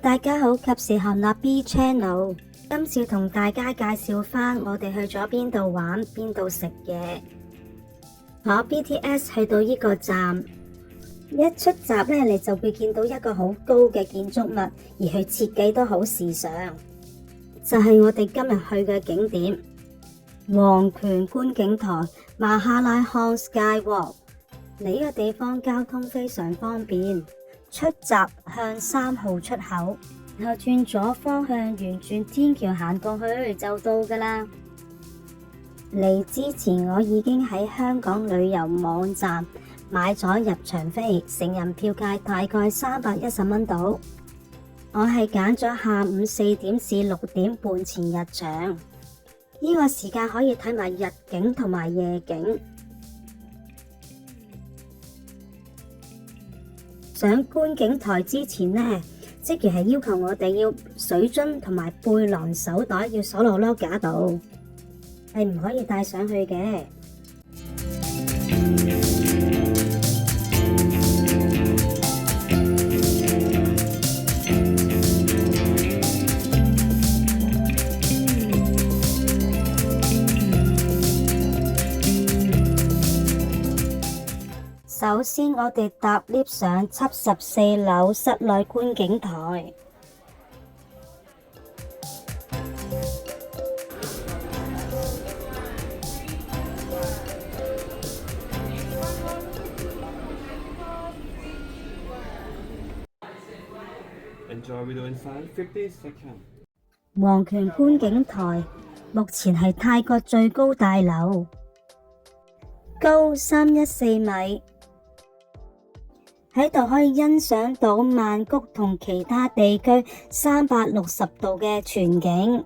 大家好，及時行立 B Channel， 今次同大家介紹返我哋去咗邊度玩，邊度食嘢。坐 BTS 去到呢個站，一出閘呢，你就會見到一個好高嘅建築物，而佢設計都好時尚，就係我哋今日去嘅景點黃泉觀景台馬哈拉康 Skywalk。呢個地方交通非常方便，出閘向3號出口，然後轉左方向沿轉天橋行過去就到噶啦。嚟之前我已經喺香港旅遊網站買咗入場飛，成人票價大概310蚊到。我係揀咗下午4點至6點半前入場，呢個時間可以睇埋日景同埋夜景。上觀景台之前呢，職員係要求我哋要水樽同埋背囊手袋要鎖落攞架度，係唔可以帶上去嘅。首先，我哋搭 lift 上74樓室內觀景台。Enjoy video inside 50 seconds。黃泉觀景台目前係泰國最高大樓，高314米。喺度可以欣賞到曼谷同其他地區360度嘅全景。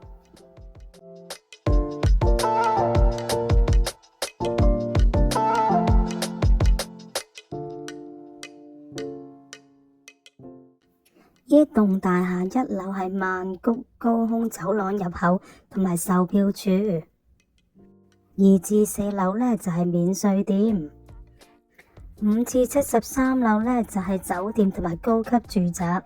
呢棟大廈1樓係曼谷高空走廊入口同埋售票處，2至4樓呢就係免稅店。5至73樓呢就係酒店同埋高級住宅。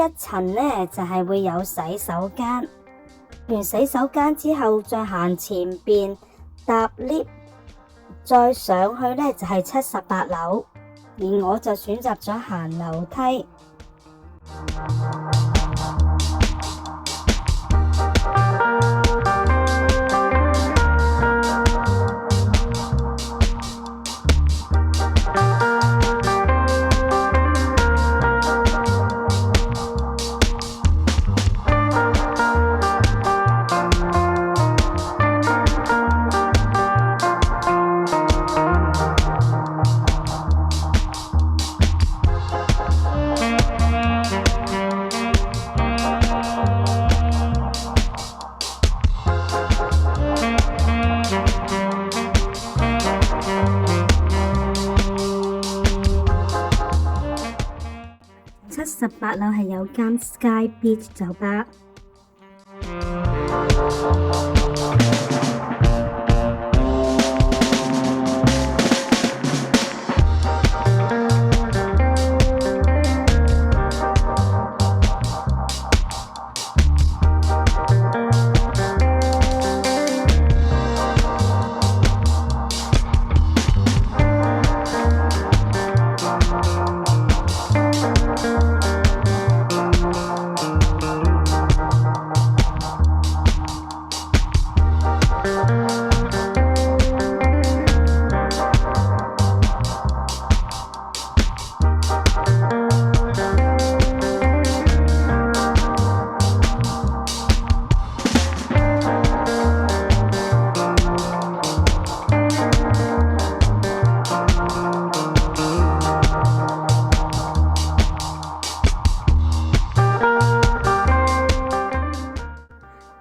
一層呢，就係會有洗手間，完洗手間之後再行前邊搭 lift，再上去呢，就係78樓，而我就選擇咗行樓梯。78樓係有間 Sky Beach 酒吧。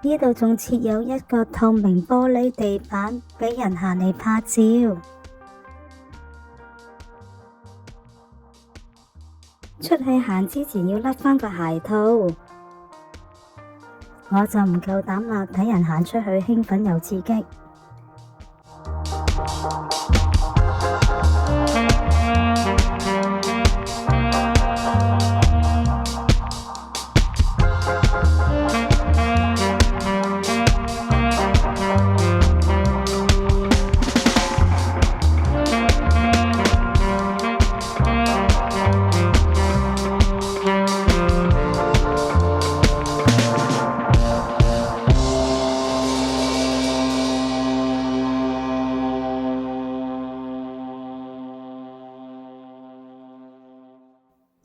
呢度仲設有一個透明玻璃地板，俾人行嚟拍照。出去行之前要甩返個鞋套，我就唔夠膽啦，睇人行出去興奮又刺激。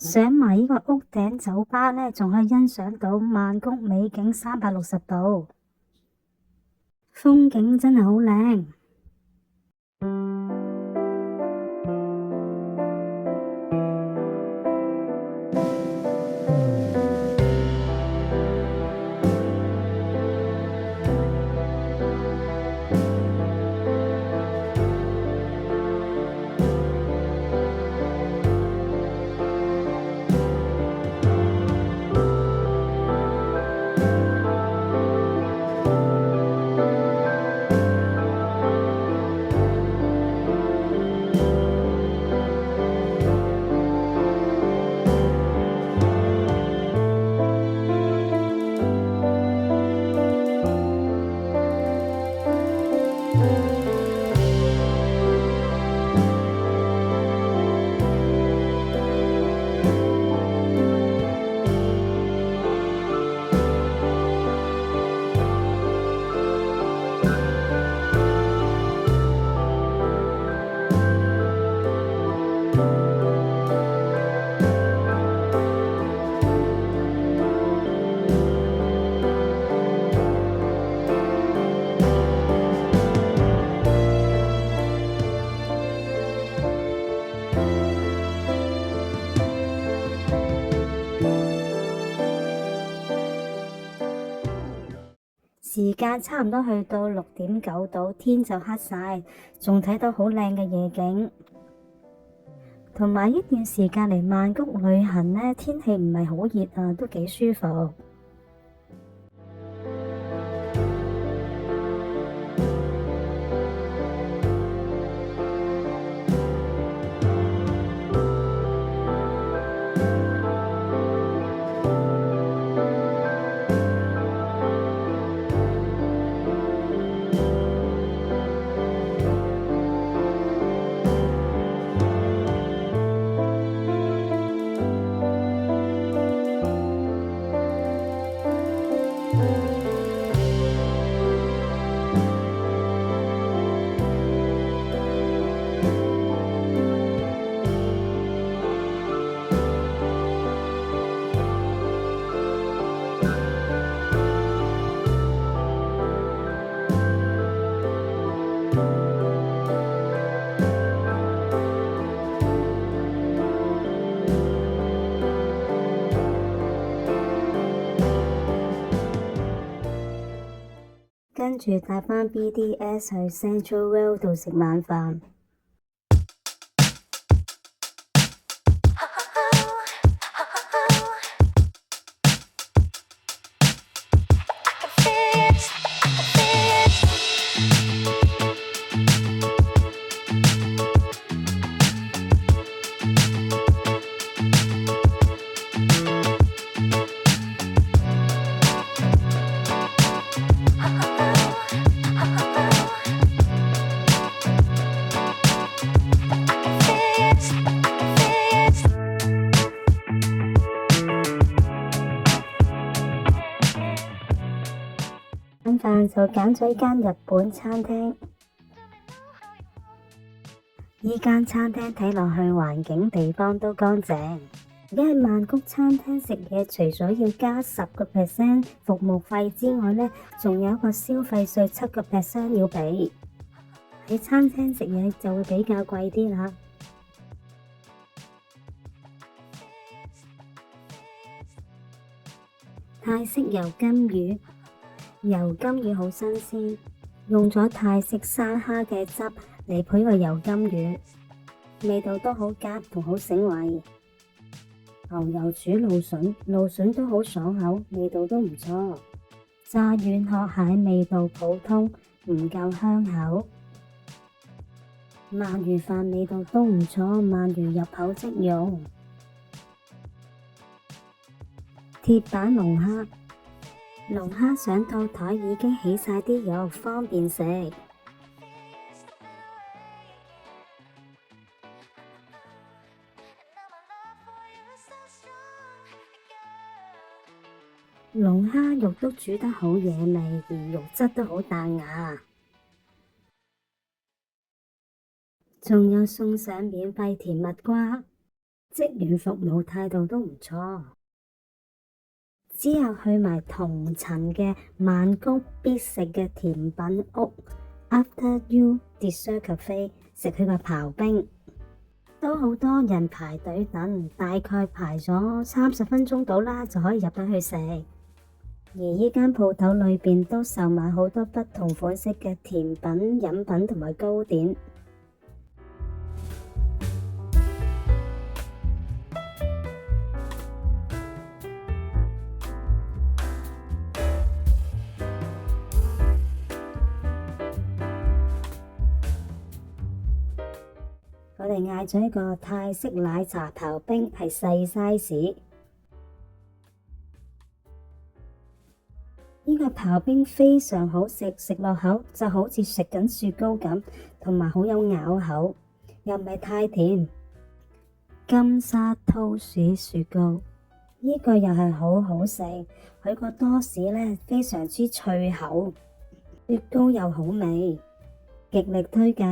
上埋呢個屋頂酒吧呢，仲可以欣賞到曼谷美景360度，風景真係好靚。時間差唔多去到6:09度，天就黑晒，仲睇到好靚嘅夜景。同埋呢段時間嚟曼谷旅行呢，天氣唔係好熱啊，都幾舒服。跟住搭返 BTS 去 Central World 度食晚飯。晚飯就揀咗一間日本餐廳，依間餐廳睇落去環境地方都乾淨。而家喺曼谷餐廳食嘢，除咗要加10% 服務費之外呢，仲有一個消費稅7% 要俾。喺餐廳食嘢就會比較貴啲啦。泰式油金魚，油金魚好新鮮，用咗泰式生蝦嘅汁嚟配個油金魚，味道都好夾同好醒胃。牛油煮蘆筍，蘆筍都好爽口，味道都唔錯。炸軟殼蟹味道普通，唔夠香口。鰻魚飯味道都唔錯，鰻魚入口即溶。鐵板龍蝦，龍蝦上到台已經起晒啲肉，方便食。龍蝦肉都煮得好惹味，而肉質都好彈牙。仲有送上免費甜蜜瓜，職員服務態度都唔錯。之後去埋同層嘅曼谷必食嘅甜品屋 After You Dessert Cafe 食佢個刨冰，都好多人排隊等，大概排咗30分鐘到啦，就可以入到去食。而依間鋪頭裏邊都售賣好多不同款式嘅甜品、飲品同埋糕點。我哋嗌咗一個泰式奶茶刨冰，係細 size。呢個刨冰非常好食，食落口就好似食緊雪糕咁，同埋好有咬口，又唔係太甜。金沙토士雪糕，呢個又係好好食，佢個多士呢非常之脆口，雪糕又好味，極力推介。